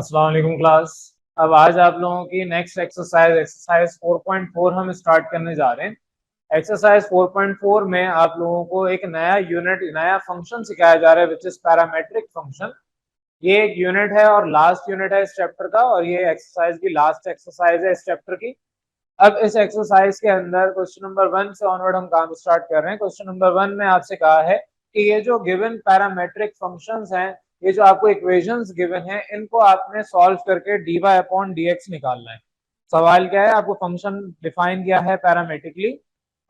अस्सलाम वालेकुम क्लास। अब आज आप लोगों की नेक्स्ट एक्सरसाइज 4.4 हम स्टार्ट करने जा रहे हैं। एक्सरसाइज 4.4 में आप लोगों को एक नया फंक्शन सिखाया जा रहा है विच इज पैरामेट्रिक फंक्शन। ये एक यूनिट है और लास्ट यूनिट है इस चैप्टर का, और ये एक्सरसाइज की लास्ट एक्सरसाइज है इस चैप्टर की। अब इस एक्सरसाइज के अंदर क्वेश्चन नंबर 1 से ऑनवर्ड हम काम स्टार्ट कर रहे हैं। क्वेश्चन नंबर 1 में आपसे कहा है कि ये जो गिवन पैरामेट्रिक फंक्शंस हैं, ये जो आपको इक्वेशंस गिवन है, इनको आपने सॉल्व करके dy अपॉन dx निकालना है। सवाल क्या है, आपको फंक्शन डिफाइन किया है पैरामेट्रिकली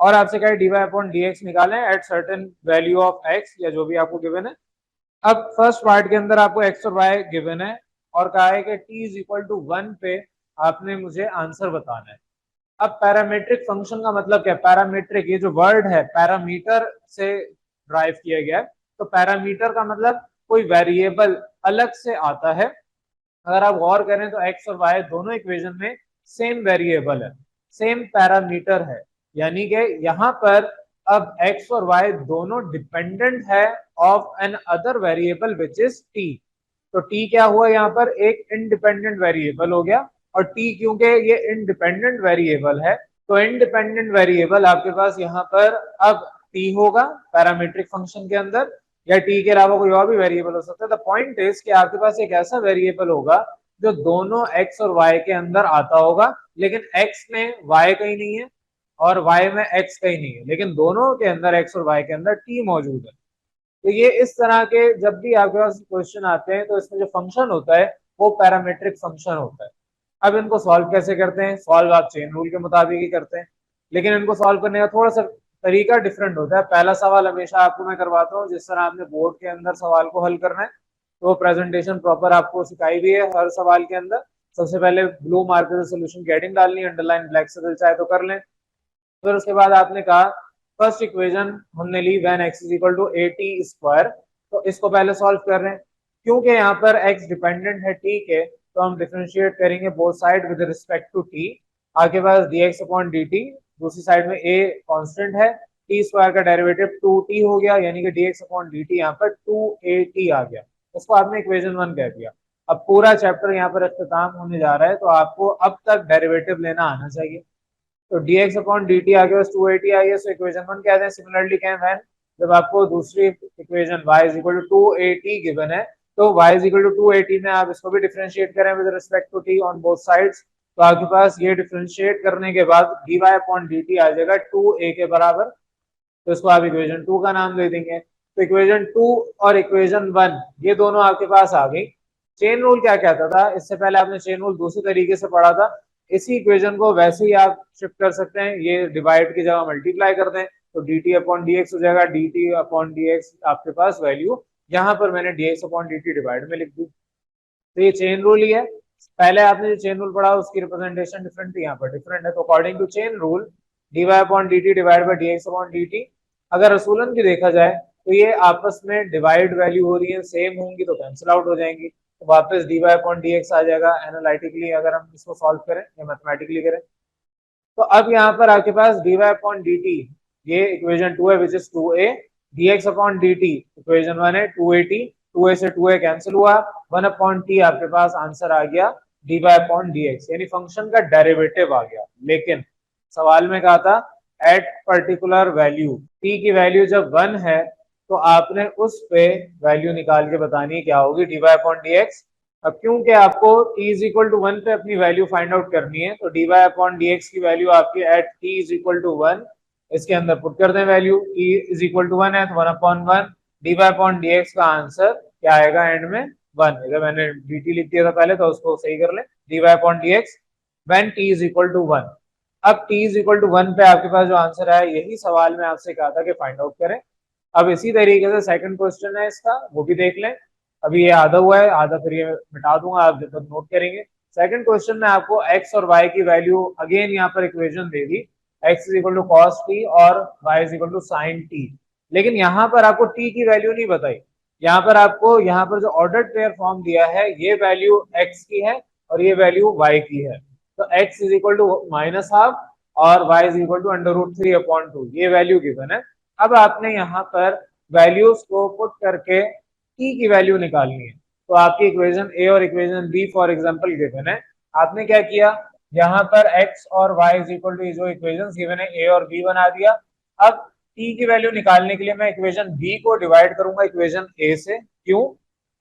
और आपसे कहा है dy अपॉन dx निकालें at certain value of x, या जो भी आपको गिवन है। अब फर्स्ट पार्ट के अंदर आपको x और y गिवन है और कहा है कि t इज इक्वल टू 1 पे आपने मुझे आंसर बताना है। अब पैरामीट्रिक फंक्शन का मतलब क्या है? पैरामीट्रिक, ये जो वर्ड है पैरामीटर से ड्राइव किया गया है। तो पैरामीटर का मतलब कोई वेरिएबल अलग से आता है। अगर आप गौर करें तो एक्स और वाई दोनों इक्वेशन में सेम वेरिएबल है, सेम पैरामीटर है, यानी कि यहाँ पर अब एक्स और वाई दोनों डिपेंडेंट है of an other variable which is t. तो टी क्या हुआ, यहाँ पर एक इंडिपेंडेंट वेरिएबल हो गया। और टी क्योंकि ये इंडिपेंडेंट वेरिएबल है, तो इंडिपेंडेंट वेरिएबल आपके पास यहाँ पर अब टी होगा पैरामीट्रिक फंक्शन के अंदर, या टी के अलावा कोई और भी वेरिएबल हो सकता है। द पॉइंट इज कि आपके पास एक ऐसा वेरिएबल होगा जो दोनों एक्स और वाई के अंदर आता होगा, लेकिन एक्स में वाई कहीं नहीं है और वाई में एक्स कहीं नहीं है, लेकिन दोनों के अंदर एक्स और वाई के अंदर टी मौजूद है। तो ये इस तरह के जब भी आपके पास क्वेश्चन आते हैं तो इसमें जो फंक्शन होता है वो पैरामीट्रिक फंक्शन होता है। अब इनको सॉल्व कैसे करते हैं? सॉल्व आप चेन रूल के मुताबिक ही करते हैं, लेकिन इनको सॉल्व करने का थोड़ा सा तरीका डिफरेंट होता है। पहला सवाल हमेशा आपको मैं करवाता हूँ जिस तरह आपने बोर्ड के अंदर सवाल को हल करना है, तो प्रेजेंटेशन प्रॉपर आपको सिखाई भी है हर सवाल के अंदर। सबसे पहले ब्लू मार्कर से सोल्यूशन की हेडिंग डालनी है, अंडरलाइन ब्लैक से दिल चाहे तो कर लें। फिर उसके बाद आपने कहा फर्स्ट इक्वेशन हमने ली when x is equal to t square, तो इसको पहले सॉल्व कर रहे हैं। क्योंकि यहाँ पर x डिपेंडेंट है t के, तो हम डिफरेंशिएट करेंगे both side with respect to t। आपके पास dx अपॉन dt, दूसरी साइड में a कांस्टेंट है, t स्क्वायर का डेरिवेटिव 2t हो गया, यानी कि dx अपॉन dt यहाँ पर 2at आ गया। उसको आपने इक्वेशन 1 कह दिया। अब पूरा चैप्टर यहाँ पर इख्तिताम होने जा रहा है, तो आपको अब तक डेरिवेटिव लेना आना चाहिए। तो dx अपॉन dt आ गया, 280 आ गया, सो इक्वेशन 1 कहते हैं। सिमिलरली कहें व्हेन, जब आपको दूसरी equation y is equal to 280 given है, तो y इज इक्वल टू 280 में आप इसको भी डिफरेंशिएट करें with respect to t on both sides, तो आपके पास ये डिफरेंशिएट करने के बाद dy अपॉन dt आ जाएगा 2a के बराबर। तो इसको आप इक्वेशन 2 का नाम दे देंगे। तो इक्वेशन 2 और इक्वेशन 1 ये दोनों आपके पास आ गई। चेन रूल क्या कहता था? इससे पहले आपने चेन रूल दूसरे तरीके से पढ़ा था। इसी इक्वेशन को वैसे ही आप शिफ्ट कर सकते हैं, ये डिवाइड की जगह मल्टीप्लाई कर दें तो dt अपॉन dx हो जाएगा। dt अपॉन dx आपके पास वैल्यू, यहाँ पर मैंने dx अपॉन dt डिवाइड में लिख दी। तो ये चेन रूल ही है। पहले आपने जो चेन रूल पढ़ा उसकी रिप्रेजेंटेशन डिफरेंट थी, यहाँ पर डिफरेंट है। तो according to chain rule dy upon dt divide by dx upon dt, अगर रसूलन की देखा जाए तो ये आपस में डिवाइड वैल्यू हो रही है, सेम होंगी तो कैंसिल आउट हो जाएंगी, तो वापस dy अपॉन dx आ जाएगा। एनालिटिकली अगर हम इसको सॉल्व करें या मैथमेटिकली करें, तो अब यहाँ पर आपके पास dy अपॉन dt, ये इक्वेशन 2 है which is 2a, dx upon dt equation 1 है 2at, 2a से 2a कैंसिल हुआ, 1 अपॉन t आपके पास आंसर आ गया dy अपॉन dx, यानी फंक्शन का डेरिवेटिव आ गया। लेकिन सवाल में कहा था एट पर्टिकुलर वैल्यू, t की वैल्यू जब 1 है तो आपने उस पे वैल्यू निकाल के बतानी है क्या होगी, dy अपॉन dx। अब क्योंकि आपको t इज इक्वल टू 1 पे अपनी वैल्यू फाइंड आउट करनी है, तो dy अपॉन dx की वैल्यू आपकी at t is equal to 1, इसके अंदर पुट कर दें value, t is equal to 1 है तो 1 अपॉन 1, dy अपॉन dx का आंसर क्या आएगा एंड में 1। अगर मैंने dt लिख दिया था पहले तो उसको सही कर ले, dy upon dx when t is equal to 1। अब t इज इक्वल टू 1 पे आपके पास जो आंसर है, यही सवाल में आपसे कहा था कि फाइंड आउट करें। अब इसी तरीके से सेकंड क्वेश्चन है इसका, वो भी देख लें। अभी ये आधा हुआ है, आधा फिर ये मिटा दूंगा, आप जब तक नोट करेंगे। सेकंड क्वेश्चन में आपको x और y की वैल्यू अगेन यहाँ पर इक्वेशन दे दी, x is equal to cos t और y is equal to sine t, लेकिन यहाँ पर आपको t की वैल्यू नहीं बताई। यहाँ पर आपको यहाँ पर जो ऑर्डर्ड पेयर फॉर्म दिया है, ये वैल्यू x की है और ये वैल्यू y की है। तो x is equal to minus half और y is equal to under root 3 upon 2, ये वैल्यू गिवन है। अब आपने यहाँ पर वैल्यूज को पुट करके t की वैल्यू निकालनी है। तो आपकी इक्वेशन ए और equation B for example given है। आपने क्या किया, यहाँ पर x और y इज इक्वल टू जो इक्वेशंस गिवन है ए और बी बना दिया। अब t की वैल्यू निकालने के लिए मैं इक्वेशन बी को डिवाइड करूंगा इक्वेशन ए से। क्यों?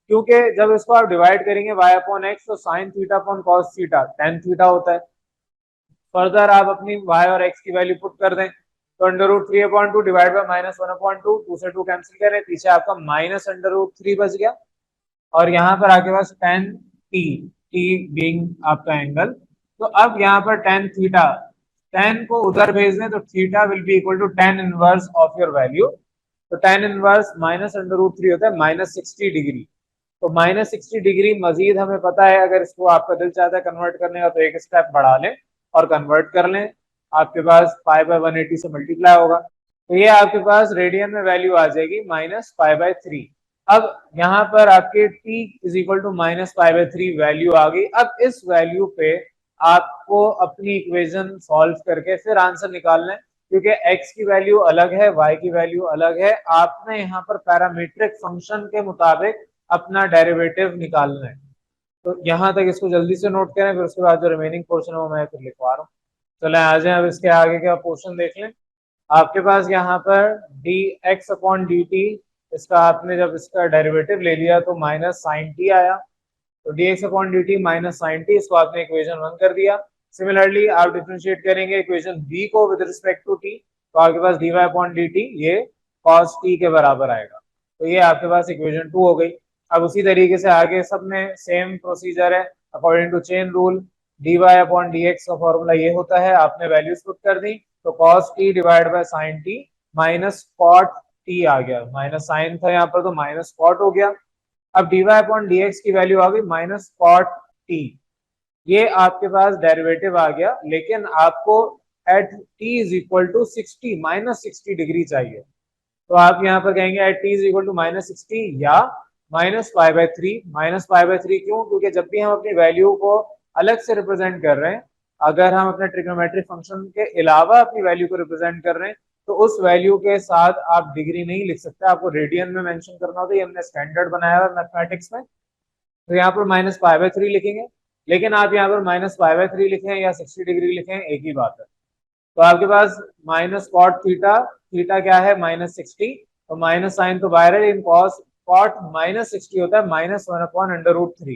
क्योंकि जब इसको आप डिवाइड करेंगे y अपॉन एक्स तो sine theta upon cos theta tan theta होता है। फर्दर आप अपनी y और x की वैल्यू पुट कर दें तो under root three upon two divide by minus one upon two, two से टू कैंसिल करें, पीछे आपका माइनस अंडर रूट थ्री बच गया। और यहाँ पर आपके पास टेन टी, टी बीइंग आपका एंगल। तो अब यहाँ पर टेन थीटा, टेन को उधर भेज दें तो theta will be equal to tan inverse of your value. तो tan inverse minus under root three होता है माइनस 60 डिग्री। तो माइनस 60 डिग्री मजीद हमें पता है, अगर इसको आपका दिल चाहता है कन्वर्ट करने का तो एक स्टेप बढ़ा लें और कन्वर्ट कर लें, आपके पास पाई बाय 180 से मल्टीप्लाई होगा। तो ये आपके पास रेडियन में वैल्यू आ जाएगी माइनस पाई बाय थ्री। अब यहाँ पर आपके t is equal to minus pi by three value आ गई। अब इस वैल्यू पे आपको अपनी इक्वेशन सॉल्व करके फिर आंसर निकालना है, क्योंकि x की वैल्यू अलग है, y की वैल्यू अलग है। आपने यहाँ पर पैरामीट्रिक फंक्शन के मुताबिक अपना डेरिवेटिव निकालना है। तो यहाँ तक इसको जल्दी से नोट करें, फिर उसके बाद जो रिमेनिंग पोर्शन है वो मैं फिर लिखवा रहा हूँ। चले आ जाए अब इसके आगे का पोर्शन देख लें। आपके पास यहाँ पर D x upon d T, इसका आपने जब इसका डेरिवेटिव ले लिया तो माइनस साइन टी आया। तो d x upon d t minus sine t, इसको आपने इक्वेशन वन कर दिया। सिमिलरली आप डिफरेंशिएट करेंगे इक्वेशन बी को विद रिस्पेक्ट टू टी, तो आपके पास d y upon d t ये कॉस टी के बराबर आएगा। तो ये आपके पास इक्वेशन टू हो गई। अब उसी तरीके से आगे सब में सेम प्रोसीजर है। According to chain rule d y upon d x का फॉर्मूला ये होता है, आपने वैल्यूज पुट कर दी तो cos t divide by sine t minus cot t आ गया। माइनस साइन था यहाँ पर तो माइनस कॉट हो गया। अब d y upon d x की वैल्यू आ गई माइनस कॉट टी। ये आपके पास डेरिवेटिव आ गया, लेकिन आपको at t is equal to 60 minus 60 degree चाहिए। तो आप यहाँ पर कहेंगे at t is equal to minus 60 या minus pi by three. Minus pi by three क्यों? क्योंकि जब भी हम अपनी वैल्यू को अलग से रिप्रेजेंट कर रहे हैं, अगर हम अपने ट्रिग्नोमेट्रिक फंक्शन के अलावा अपनी वैल्यू को रिप्रेजेंट कर रहे हैं तो उस वैल्यू के साथ आप डिग्री नहीं लिख सकते, आपको रेडियन में मेंशन करना होता है। ये हमने स्टैंडर्ड बनाया हुआ मैथमेटिक्स में। तो यहाँ पर माइनस पाई बाय थ्री लिखेंगे, लेकिन आप यहाँ पर माइनस पाई बाय थ्री लिखें या 60 डिग्री लिखें एक ही बात है। तो आपके पास माइनस कॉट थीटा, थीटा क्या है माइनस 60, तो माइनस साइन तो बाहर है, लेकिन कॉस कॉट माइनस 60 होता है minus one upon under root three.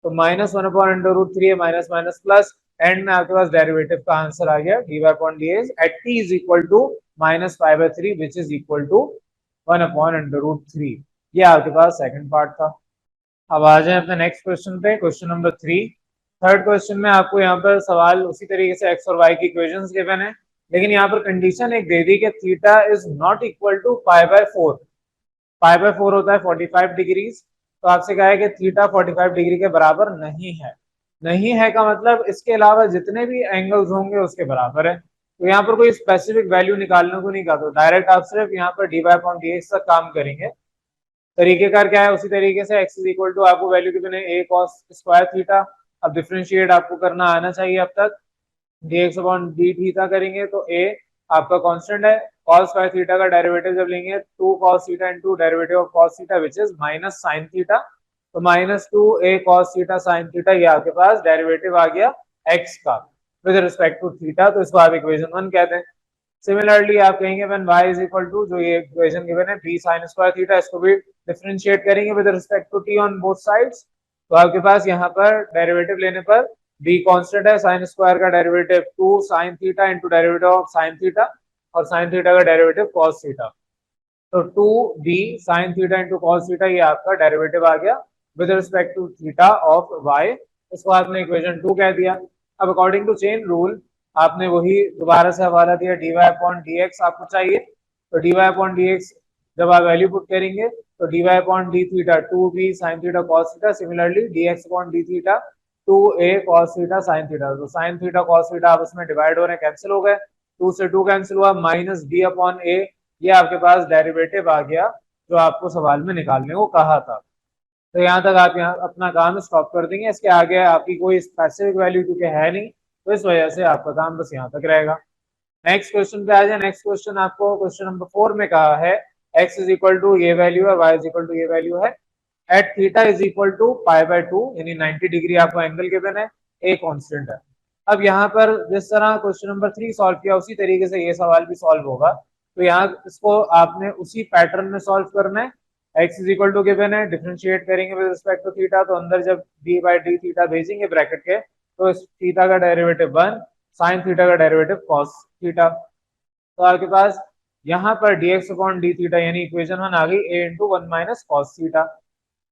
तो minus one upon under root three है, माइनस माइनस प्लस, एंड में आपके पास डेरिवेटिव का आंसर आ गया d y upon d x at t is equal to minus five by three which is equal to one upon under root three. ये आपके पास सेकंड पार्ट था। अब आ जाए अपने नेक्स्ट क्वेश्चन पे, question number three. Third question में आपको यहाँ पर सवाल उसी तरीके से एक्स और वाई की इक्वेशंस गिवन है, लेकिन यहाँ पर कंडीशन एक दे दी कि theta is not equal to pi by four. Pi by four होता है 45 डिग्रीज। तो आपसे कहा है कि थीटा 45 डिग्री के बराबर नहीं है। नहीं है का मतलब इसके अलावा जितने भी एंगल्स होंगे उसके बराबर है। तो यहाँ पर कोई स्पेसिफिक वैल्यू निकालने को नहीं कहा, तो डायरेक्ट आप सिर्फ यहाँ पर d y upon d x तक काम करेंगे। तरीकेकार क्या है, उसी तरीके से x इज इक्वल टू आपको वैल्यू गिवन है a cos स्क्वायर थीटा। अब डिफरेंशिएट आपको करना आना चाहिए अब तक। dx अपॉन डी थीटा करेंगे तो a आपका कांस्टेंट है। cos स्क्वायर थीटा का डेरिवेटिव जब लेंगे 2 cos थीटा into derivative of cos theta which is minus sin theta. तो minus 2a cos theta sin theta, ये आपके पास डेरिवेटिव आ गया x का विद रिस्पेक्ट टू थीटा। तो इसको आप इक्वेशन वन कहते हैं। सिमिलरली आप कहेंगे when y is equal to जो ये इक्वेशन गिवन है b sin स्क्वायर थीटा, इसको भी डिफरेंशिएट करेंगे with respect to t on both sides. तो आपके पास यहाँ पर डेरिवेटिव लेने पर b कांस्टेंट है, sin स्क्वायर का derivative 2 sin theta into derivative of sin theta, और sin थीटा का डेरिवेटिव cos थीटा। तो 2b sin theta into cos theta, ये आपका डेरिवेटिव आ गया with respect to theta of y। इसको आपने इक्वेशन टू कह दिया। अब अकॉर्डिंग टू चेन रूल आपने वही दोबारा से हवाला दिया, d y upon d x आपको चाहिए। तो d y upon d x जब आप वैल्यू पुट करेंगे तो d y upon d theta 2b sin theta cos theta, similarly d x upon d theta 2a cos theta sin theta. तो sin theta cos theta आपस में divide हो रहे हैं, कैंसिल हो गए, 2 से 2 कैंसिल हुआ, माइनस b अपॉन a, ये आपके पास डेरिवेटिव आ गया जो आपको सवाल में निकालने को कहा था। तो यहाँ तक आप यहाँ अपना काम स्टॉप कर देंगे। इसके आगे आपकी कोई स्पेसिफिक वैल्यू क्योंकि है नहीं, तो इस वजह से आपका काम बस यहाँ तक रहेगा। नेक्स्ट क्वेश्चन पे आ जाए। नेक्स्ट क्वेश्चन आपको क्वेश्चन नंबर 4 में कहा है x इज इक्वल टू ये वैल्यू है, y इज इक्वल टू ये वैल्यू है। At theta is equal to pi by 2 यानी 90 डिग्री आपको एंगल गिवन है, ए कांस्टेंट है। अब यहाँ पर जिस तरह क्वेश्चन नंबर 3 सॉल्व किया उसी तरीके से ये सवाल भी सॉल्व होगा। तो यहाँ इसको आपने उसी पैटर्न में सॉल्व करना है। x is equal to given है, डिफरेंशिएट करेंगे विद रिस्पेक्ट टू थीटा, तो अंदर जब d बाई डी थीटा भेजेंगे ब्रैकेट के तो इस थीटा का डेरिवेटिव 1, साइन थीटा का डेरिवेटिव कॉस थीटा। तो आपके पास यहाँ पर dx अपॉन डी थीटा यानी इक्वेशन 1 आ गई a into 1 minus cos theta.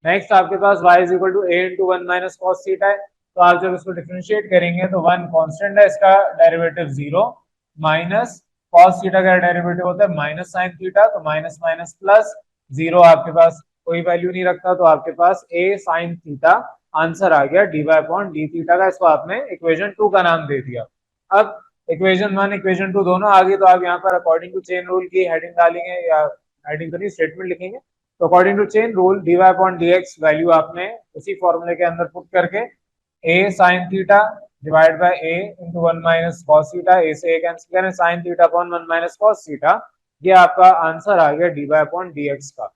Next आपके पास y is equal to a into 1 minus cos theta है, तो आप जब इसको डिफरेंशिएट करेंगे तो 1 कांस्टेंट है, इसका डेरिवेटिव 0 माइनस कॉस थीटा का डेरिवेटिव होता है माइनस साइन थीटा, तो माइनस माइनस प्लस 0 आपके पास कोई वैल्यू नहीं रखता, तो आपके पास a साइन थीटा आंसर आ गया dy अपॉन डी थीटा का। इसको आपने इक्वेशन 2 का नाम दे दिया। अब इक्वेशन 1 इक्वेशन 2 दोनों आ गई, तो आप यहाँ पर अकॉर्डिंग टू चेन रूल की हेडिंग डालेंगे या हेडिंग तो नहीं स्टेटमेंट लिखेंगे। तो according to chain rule dy upon dx value आपने उसी फॉर्मूले के अंदर पुट करके a sine theta divide by a into 1 minus cos theta, a से a कैंसिल करें, sine theta upon 1 minus cos theta, ये आपका आंसर आ गया dy अपॉन dx का।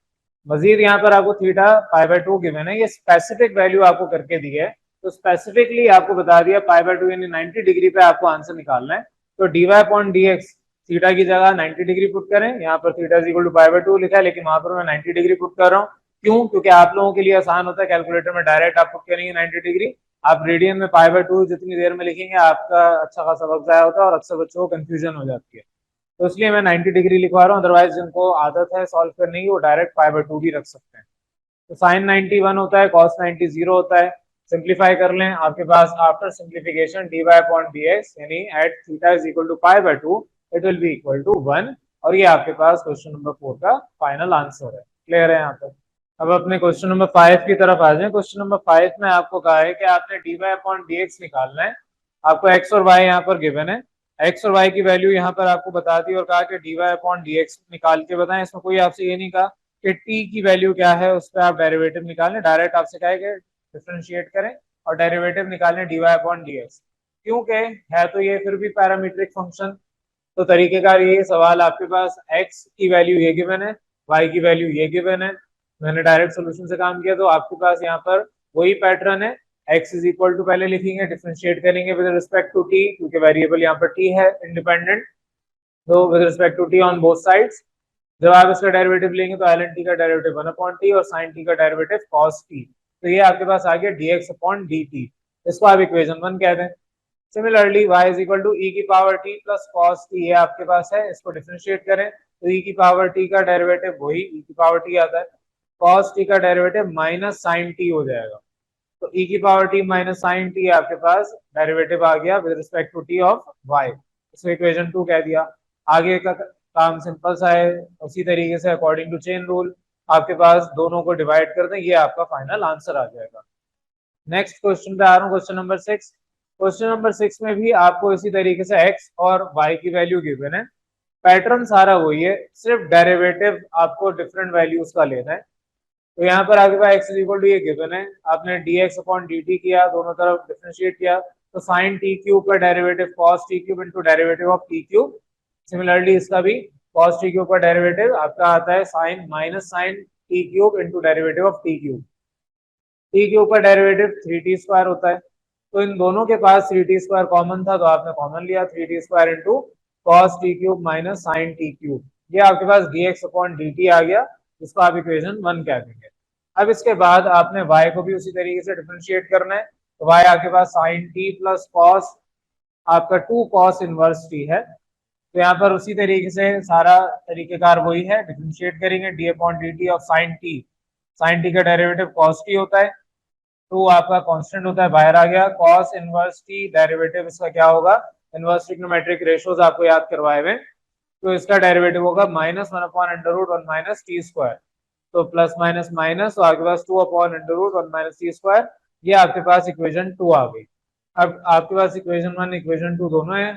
मजीद यहाँ पर आपको थीटा पाई बाय 2 गिवन है, ये स्पेसिफिक वैल्यू आपको करके दी है, तो स्पेसिफिकली आपको बता दिया पाई बाय 2 यानी 90 डिग्री पे आपको आंसर निकालना है। तो dy अपॉन dx थीटा की जगह 90 डिग्री पुट करें, यहाँ पर theta is equal to pi by 2 लिखा है, लेकिन वहां पर मैं 90 डिग्री पुट कर रहा हूँ। क्यों? क्योंकि आप लोगों के लिए आसान होता है, कैलकुलेटर में डायरेक्ट आप पुट करेंगे 90 डिग्री, आप रेडियन में पाई बाय 2 जितनी देर में लिखेंगे आपका अच्छा खासा वक्त जाया होता है और अक्सर बच्चों को कंफ्यूजन हो जाती है, तो इसलिए मैं 90 डिग्री लिखवा रहा हूँ। अदरवाइज जिनको आदत है सॉल्व करने की वो डायरेक्ट पाई बाय 2 भी रख सकते हैं। तो साइन 90 1 होता है, कॉस 90 0 होता है। सिंप्लीफाई कर लें, आपके पास after simplification dy upon dx यानी at theta is equal to pi by 2 it will be equal to 1, और ये आपके पास क्वेश्चन नंबर 4 का फाइनल आंसर है। क्लियर है यहाँ पर? अब अपने क्वेश्चन नंबर 5 की तरफ आ जाए। क्वेश्चन नंबर 5 में आपको कहा है कि आपने dy अपॉन dx निकालना है। आपको x और y यहाँ पर गिवन है, x और y की वैल्यू यहाँ पर आपको बता दी और कहा कि dy अपॉन dx निकाल के बताएं। इसमें कोई आपसे ये नहीं कहा कि t की वैल्यू क्या है उस पर आप डेरिवेटिव निकालें, डायरेक्ट आपसे कहा है कि डिफरेंशिएट करें और डेरिवेटिव निकालें dy अपॉन dx। क्योंकि है तो ये फिर भी पैरामीट्रिक फंक्शन, तो तरीकेकार ये सवाल आपके पास x की वैल्यू ये गिवन है, y की वैल्यू ये गिवन है, मैंने डायरेक्ट सोल्यूशन से काम किया, तो आपके पास यहाँ पर वही पैटर्न है। x इज इक्वल टू पहले लिखेंगे, डिफरेंशिएट करेंगे विद रिस्पेक्ट टू t, क्योंकि वेरिएबल यहाँ पर t है इंडिपेंडेंट, तो with respect to t on both sides. जब आप इसका डेरिवेटिव लेंगे तो ln t का डेरिवेटिव 1 अपॉन टी और sin t का डेरिवेटिव cos t, तो ये आपके पास आ गया dx अपॉन dt, इसको आप इक्वेशन 1 कहते हैं। Similarly y is equal to e की power t plus cos t, ये आपके पास है, इसको डिफरेंशिएट करें तो e की पावर t का डेरिवेटिव वही e की पावर t आता है, cos t का डेरिवेटिव माइनस sin t हो जाएगा, तो e की power t minus sin t आपके पास डेरिवेटिव आ गया with respect to t of y, इसको इक्वेशन 2 कह दिया। आगे का काम सिंपल सा है, उसी तरीके से अकॉर्डिंग टू चेन रूल आपके पास दोनों को डिवाइड कर दें, ये आपका फाइनल आंसर आ जाएगा। नेक्स्ट क्वेश्चन पे आ रहा हूँ, क्वेश्चन नंबर 6। क्वेश्चन नंबर 6 में भी आपको इसी तरीके से x और y की वैल्यू गिवन है, पैटर्न सारा वही है, सिर्फ डेरिवेटिव आपको डिफरेंट वैल्यूज का लेना है। तो यहाँ पर आपके पास x इज इक्वल टू ये गिवन है, आपने dx अपॉन dt किया, दोनों तरफ डिफरेंशिएट किया, तो साइन t क्यूब का derivative cos t cube into derivative of t cube. Similarly इसका भी cos t क्यूब का डेरिवेटिव आपका आता है sine minus sine t cube into derivative of t cube. t cube का डेरिवेटिव 3t स्क्वायर होता है, तो इन दोनों के पास 3t स्क्वायर कॉमन था, तो आपने कॉमन लिया 3t square into cos t cube minus sine t cube, ये आपके पास dx अपॉन dt आ गया, इसको आप इक्वेशन 1 कह देंगे। अब इसके बाद आपने y को भी उसी तरीके से डिफरेंशिएट करना है, तो y आपके पास साइन t प्लस कॉस आपका 2 कॉस इनवर्स t है, तो यहाँ पर उसी तरीके से सारा तरीकेकार वही है, डिफरेंशिएट करेंगे D upon d T of sine T का डेरिवेटिव कॉस टी होता है, तो आपका कांस्टेंट होता है, बाहर आ गया कॉस इनवर्स टी, डेरिवेटिव इसका क्या होगा, इनवर्स ट्रिग्नोमेट्रिक रेशियोज आपको याद करवाए हुए, तो इसका डेरिवेटिव होगा minus 1 upon under root 1 minus t square, तो प्लस माइनस माइनस, तो आपके पास 2 upon under root 1 minus t square, ये आपके पास इक्वेशन 2 आ गई। अब आपके पास इक्वेशन 1 इक्वेशन 2 दोनों है,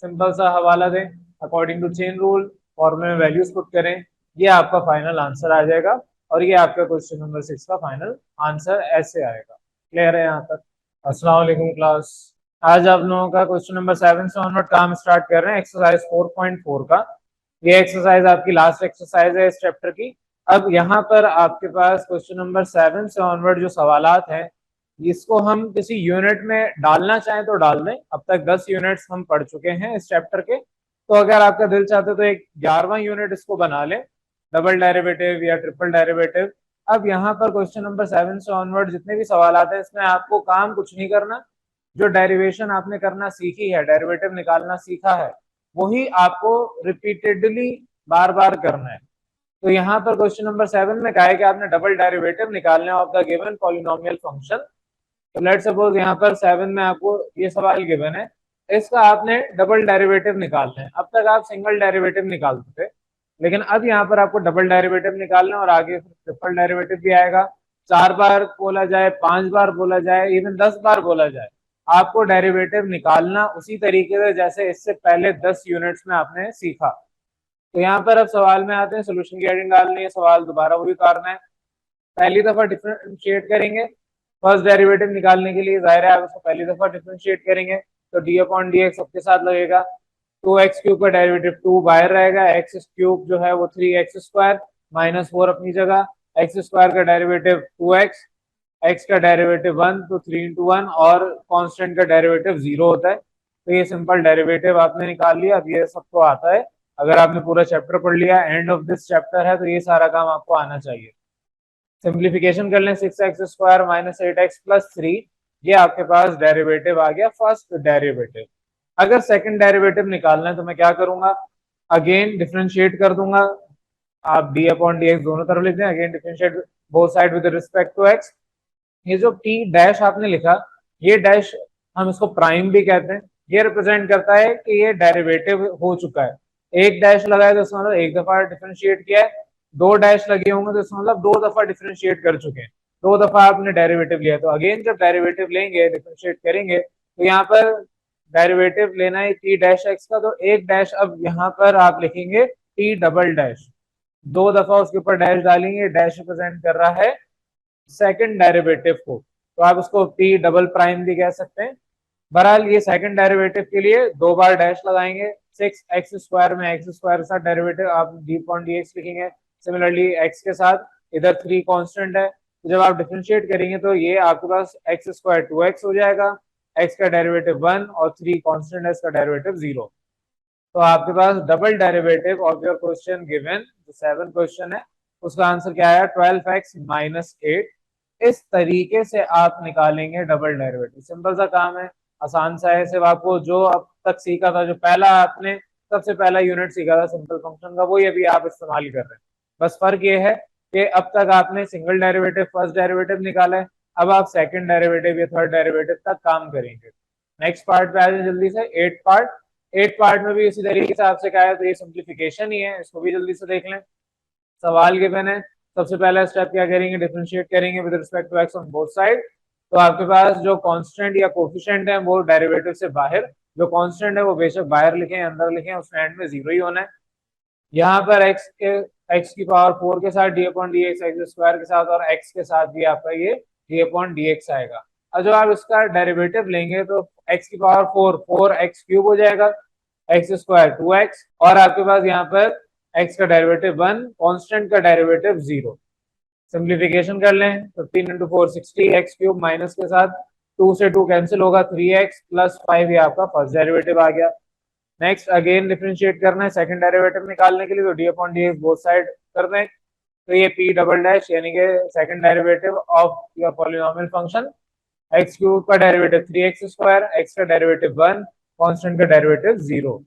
सिंपल सा हवाला दें, अकॉर्डिंग टू चेन रूल फॉर्मूले में वैल्यूज पुट करें, ये आपका फाइनल आंसर आ जाएगा, और ये आपका क्वेश्चन नंबर 6 का फाइनल आंसर ऐसे आएगा। क्लियर है यहाँ तक? अस्सलाम वालेकुम क्लास। आज आप लोगों का क्वेश्चन नंबर 7 से ऑनवर्ड काम स्टार्ट कर रहे हैं, एक्सरसाइज 4.4 का। ये एक्सरसाइज आपकी लास्ट एक्सरसाइज है इस चैप्टर की, अब यहाँ पर आपके पास क्वेश्चन नंबर 7 से ऑनवर्ड जो सवालात हैं, इसको हम किसी यूनिट में डालना चाहें तो डाल दें। अब तक 10 यूनिट्स हम पढ़ चुके हैं इस चैप्टर के, तो अगर आपका दिल चाहते तो एक 11वां यूनिट इसको बना लें, डबल डेरिवेटिव या ट्रिपल डेरिवेटिव। अब यहाँ पर क्वेश्चन नंबर 7 से ऑनवर्ड जितने भी सवाल आते हैं, इसमें आपको काम कुछ नहीं करना। जो डेरिवेशन आपने करना सीखी है, डेरिवेटिव निकालना सीखा है, वही आपको रिपीटेडली बार बार करना है। तो यहाँ पर क्वेश्चन नंबर 7 में कहा है कि आपने डबल डेरिवेटिव निकालने of the given polynomial function. तो लेट सपोज यहाँ पर 7 में आपको ये सवाल गिवन है, इसका आपने डबल डेरिवेटिव निकालना है। अब तक आप सिंगल डेरिवेटिव निकालते थे, लेकिन अब यहाँ पर आपको डबल डेरिवेटिव निकालना है, और आगे ट्रिपल डेरिवेटिव भी आएगा। 4 बार बोला जाए, 5 बार बोला जाए, इवन 10 बार बोला जाए, आपको डेरिवेटिव निकालना उसी तरीके से जैसे इससे पहले 10 यूनिट्स में आपने सीखा। तो यहाँ पर अब सवाल में आते हैं, सोल्यूशन की हेडिंग डालनी है, सवाल दोबारा वही उतारना है। पहली दफा डिफरेंशिएट करेंगे, फर्स्ट डेरिवेटिव निकालने के लिए जाहिर है आप उसको पहली दफा डिफरेंशिएट करेंगे, तो डी अपॉन डी एक्स सबके साथ लगेगा। 2x क्यूब का डेरिवेटिव 2 बाहर रहेगा, एक्स क्यूब जो है वो 3x स्क्वायर माइनस 4 अपनी जगह, एक्स स्क्वायर का डेरिवेटिव 2x, एक्स का डेरिवेटिव 1, तो 3 इंटू 1, और कांस्टेंट का डेरिवेटिव 0 होता है। तो ये सिंपल डेरिवेटिव आपने निकाल लिया। अब ये सबको आता है, अगर आपने पूरा चैप्टर पढ़ लिया, एंड ऑफ दिस चैप्टर है, तो ये सारा काम आपको आना चाहिए। सिंप्लीफिकेशन कर लें, 6x square minus 8x plus 3, ये आपके पास डेरिवेटिव आ गया, फर्स्ट डेरिवेटिव। अगर सेकंड डेरिवेटिव निकालना है तो मैं क्या करूंगा, अगेन डिफरेंशिएट कर दूंगा। आप डी अपॉन डी एक्स दोनों तरफ लिख दें, again differentiate both side with respect to x. ये जो टी डैश आपने लिखा, ये डैश हम इसको प्राइम भी कहते हैं। ये रिप्रेजेंट करता है कि ये डेरिवेटिव हो चुका है। एक डैश लगा है तो इसका मतलब एक दफा डिफरेंशिएट किया है, 2 डैश लगे होंगे तो इसका मतलब 2 दफा डिफरेंशिएट कर चुके हैं, 2 दफा आपने डेरिवेटिव लिया। तो अगेन जब डेरिवेटिव लेंगे, डिफरेंशिएट करेंगे, तो यहाँ पर डेरिवेटिव लेना है टी डैश एक्स का, तो एक डैश अब यहाँ पर आप लिखेंगे टी डबल डैश, 2 दफा उसके ऊपर डैश डालेंगे, डैश रिप्रेजेंट कर रहा है सेकंड डेरिवेटिव को, तो आप उसको टी डबल प्राइम भी कह सकते हैं। बहरहाल ये सेकंड डेरिवेटिव के लिए 2 बार डैश लगाएंगे। 6x स्क्वायर में x स्क्वायर के साथ डेरिवेटिव आप डी अपॉन डी एक्स लिखेंगे। सिमिलरली x के साथ इधर 3 कांस्टेंट है, तो जब आप डिफरेंशिएट करेंगे तो ये आपके पास x स्क्वायर 2x हो जाएगा, x का डेरिवेटिव 1 और 3 कांस्टेंट है, इसका डेरिवेटिव 0। तो आपके पास double derivative of your question given, जो 7 क्वेश्चन है, उसका आंसर क्या आया, 12x माइनस 8। इस तरीके से आप निकालेंगे डबल डेरिवेटिव। सिंपल सा काम है, आसान सा है। सिर्फ आपको जो अब तक सीखा था, जो पहला आपने सबसे पहला यूनिट सीखा था सिंपल फंक्शन का, वही अभी आप इस्तेमाल कर रहे हैं। बस फर्क ये है कि अब तक आपने सिंगल डेरिवेटिव, फर्स्ट डेरिवेटिव निकाला है, अब आप सेकंड डेरिवेटिव या थर्ड डेरिवेटिव तक काम करेंगे। नेक्स्ट पार्ट पे आ जाए जल्दी से, 8 पार्ट। 8 पार्ट में भी इसी तरीके से आपसे कहा है, तो ये सिंप्लीफिकेशन ही है, इसको भी जल्दी से देख लें। सवाल गिवन है, सबसे पहला स्टेप क्या करेंगे, डिफरेंशिएट करेंगे with respect to x on both side. तो आपके पास जो कांस्टेंट या कोफिशिएंट है वो डेरिवेटिव से बाहर, जो कांस्टेंट है वो बेशक बाहर लिखें अंदर लिखें, उसमें एंड में 0 ही होना है। यहाँ पर x की पावर 4 के साथ D upon d x, x square के साथ, और x के साथ भी आपका ये डी अपॉन डी एक्स आएगा। और जो आप इसका डेरिवेटिव लेंगे तो x की पावर 4 x क्यूब हो जाएगा, एक्स स्क्वायर 2x, और आपके पास यहाँ पर x का डेरिवेटिव 1, कांस्टेंट का डेरिवेटिव 0। सिंप्लीफिकेशन कर लें, 15 इंटू 4 60, एक्स क्यूब माइनस के साथ 2 से 2 कैंसिल होगा, 3x प्लस 5, ये आपका फर्स्ट डेरिवेटिव आ गया। नेक्स्ट अगेन डिफरेंशिएट करना है सेकंड डेरिवेटिव निकालने के लिए, तो D upon d x both side कर दें, तो ये p डबल डैश यानी कि second derivative of your polynomial function, x cube का डेरिवेटिव 3x स्क्वायर, x का डेरिवेटिव 1, कांस्टेंट का डेरिवेटिव 0।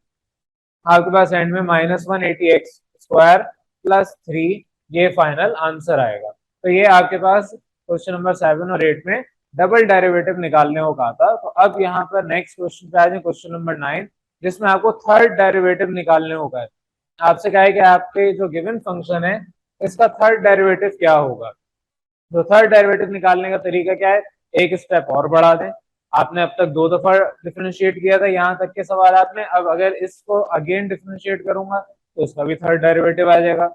आपके पास एंड में -180x स्क्वायर प्लस 3, ये फाइनल आंसर आएगा। तो ये आपके पास क्वेश्चन नंबर 7 और 8 में डबल डेरिवेटिव निकालने को कहा था। तो अब यहाँ पर नेक्स्ट क्वेश्चन पे आ जाए, क्वेश्चन नंबर 9, जिसमें आपको थर्ड डेरिवेटिव निकालने को कहा है। आपसे कहा है कि आपके जो गिवन फंक्शन है इसका थर्ड डेरिवेटिव क्या होगा। तो थर्ड डेरिवेटिव निकालने का तरीका क्या है, एक स्टेप और बढ़ा दें। आपने अब तक 2 दफा डिफरेंशिएट किया था यहाँ तक के सवाल में, अब अगर इसको अगेन डिफरेंशिएट करूंगा तो इसका भी थर्ड डेरिवेटिव आ जाएगा।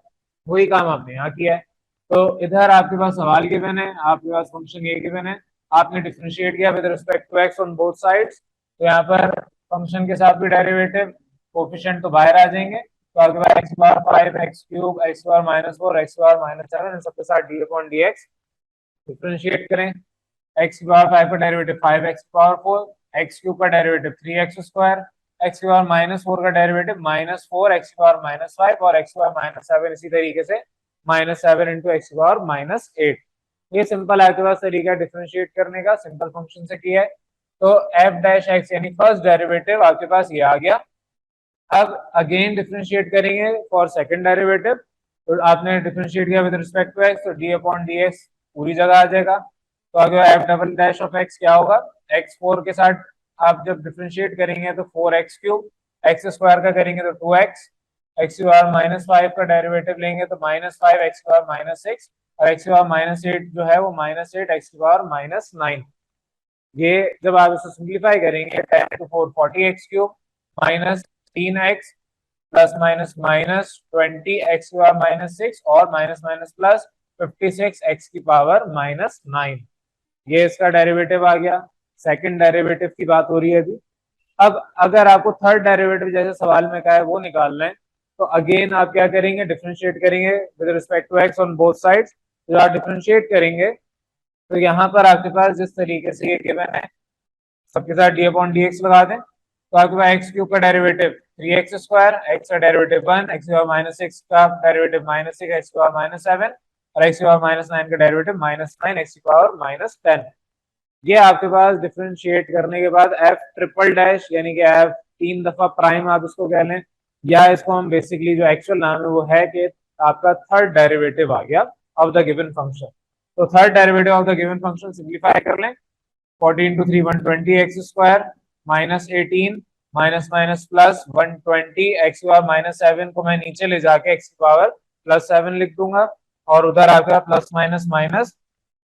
वही काम आपने यहाँ किया है। तो इधर आपके पास सवाल गिवन है, आपके पास फंक्शन ए गिवन है, आपने डिफरेंशिएट किया with respect to x on both sides, तो यहाँ पर फंक्शन के साथ भी डेरिवेटिव, कोफिशिएंट तो बाहर आ जाएंगे, तो आपके पास एक्स बार 5 एक्स क्यूब एक्स बार -4 एक्स बार -7 इन सबके साथ D upon d x differentiate करें। एक्स बार 5 का डेरिवेटिव 5x⁴, एक्स क्यूब का डेरिवेटिव 3x², एक्स बार -4 का डेरिवेटिव -4 एक्स बार -5 और एक्स बार -7 इसी तरीके से -7 इंटू एक्स बार -8। ये सिंपल है आपके पास तरीका डिफरेंशिएट करने का, सिंपल फंक्शन से किया है। तो एफ डैश एक्स यानी फर्स्ट डेरिवेटिव आपके पास ये आ गया। अब अगेन डिफरेंशिएट करेंगे फॉर सेकंड डेरिवेटिव, तो आपने डिफरेंशिएट किया विद रिस्पेक्ट टू एक्स, तो डी अपॉन डी एक्स पूरी जगह आ जाएगा। तो आगे F double dash of x क्या होगा, x4 के साथ आप जब डिफरेंशिएट करेंगे तो 4x³ x² का करेंगे तो 2x, एक्स बार -5 का डेरिवेटिव लेंगे तो -5 एक्स बार -6 और एक्स बार -8 जो है वो -8 एक्स बार -9। ये जब आप इसे सिंप्लीफाई करेंगे 10 to 4 40x³ minus 3x plus minus minus 20 x बार -6 और माइनस माइनस प्लस 56 एक्स की पावर -9। ये इसका डेरिवेटिव आ गया। सेकंड डेरिवेटिव की बात हो रही है अभी। अब अगर आपको थर्ड डेरिवेटिव जैसे सवाल में कहा है वो निकालना है, तो अगेन आप क्या करेंगे, डिफरेंशिएट करेंगे with respect to x on both sides. जब आप डिफरेंशिएट करेंगे तो यहाँ पर आपके पास जिस तरीके से ये गिवन है सबके साथ डी अपॉन डी एक्स लगा दें, तो आपके पास एक्स क्यूब का डेरिवेटिव 3x², एक्स का डेरिवेटिव 1, एक्स -6 का डेरिवेटिव -6 एक्स -7 और एक्स -9 का डेरिवेटिव -9 एक्स -10। ये आपके पास डिफरेंशिएट करने के बाद एफ ट्रिपल डैश यानी कि एफ 3 दफा प्राइम आप इसको कह लें, या इसको हम बेसिकली जो एक्चुअल नाम है वो है कि आपका थर्ड डेरिवेटिव आ गया ऑफ द गिवन फंक्शन। तो third derivative of the given function simplify कर लें, 14 to 3 120 x² minus 18 minus minus plus 120 x बार -7 को मैं नीचे ले जाके एक्स की पावर +7 लिख दूंगा और उधर आकर plus minus minus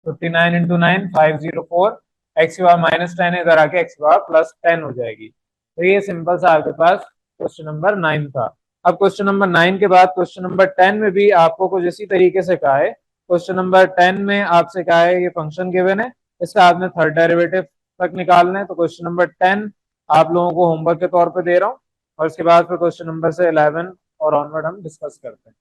59 into 9 504 x बार -10 इधर आके एक्स बार +10 हो जाएगी। तो ये सिंपल सा आपके पास क्वेश्चन नंबर 9 था। अब क्वेश्चन नंबर 9 के बाद क्वेश्चन नंबर 10 में भी आपको कुछ इसी तरीके से कहा है। क्वेश्चन नंबर 10 में आपसे कहा है ये फंक्शन गिवन है, इसका आपने थर्ड डेरिवेटिव तक निकालना है। तो क्वेश्चन नंबर 10 आप लोगों को होमवर्क के तौर पे दे रहा हूँ और उसके बाद फिर क्वेश्चन नंबर से 11 और ऑनवर्ड हम डिस्कस करते हैं।